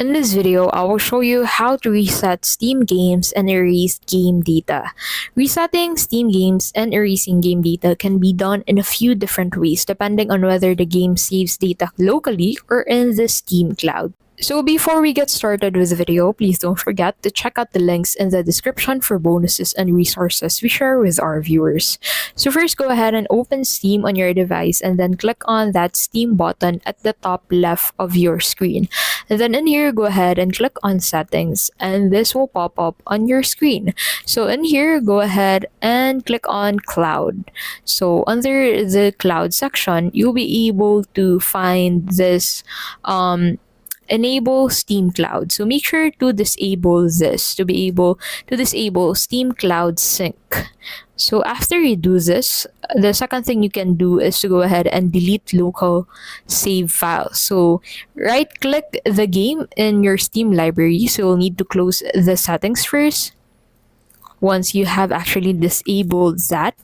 In this video, I will show you how to reset Steam games and erase game data. Resetting Steam games and erasing game data can be done in a few different ways depending on whether the game saves data locally or in the Steam cloud. So before we get started with the video, please don't forget to check out the links in the description for bonuses and resources we share with our viewers. So first, go ahead and open Steam on your device and then click on that Steam button at the top left of your screen. And then in here, go ahead and click on settings and this will pop up on your screen. So in here, go ahead and click on cloud. So under the cloud section, you'll be able to find this enable Steam Cloud. So make sure to disable this to be able to disable Steam Cloud Sync. So after you do this, the second thing you can do is to go ahead and delete local save files. So right click the game in your Steam library. So you'll need to close the settings first. Once you have actually disabled that,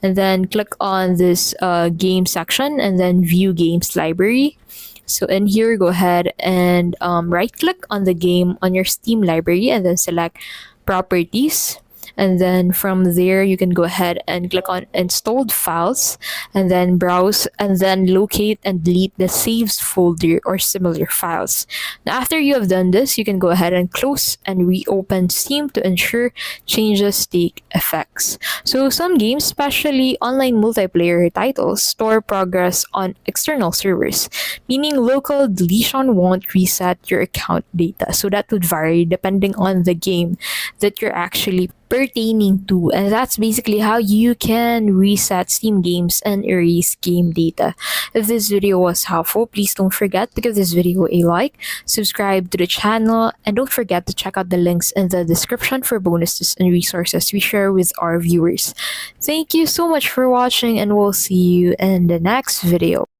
and then click on this game section and then view games library. So in here, go ahead and right click on the game on your Steam library and then select properties. And then from there, you can go ahead and click on installed files and then browse and then locate and delete the saves folder or similar files. Now, after you have done this, you can go ahead and close and reopen Steam to ensure changes take effects. So some games, especially online multiplayer titles, store progress on external servers, meaning local deletion won't reset your account data. So that would vary depending on the game that you're actually pertaining to, and that's basically how you can reset Steam games and erase game data. If this video was helpful, please don't forget to give this video a like, subscribe to the channel, and don't forget to check out the links in the description for bonuses and resources we share with our viewers. Thank you so much for watching, and we'll see you in the next video.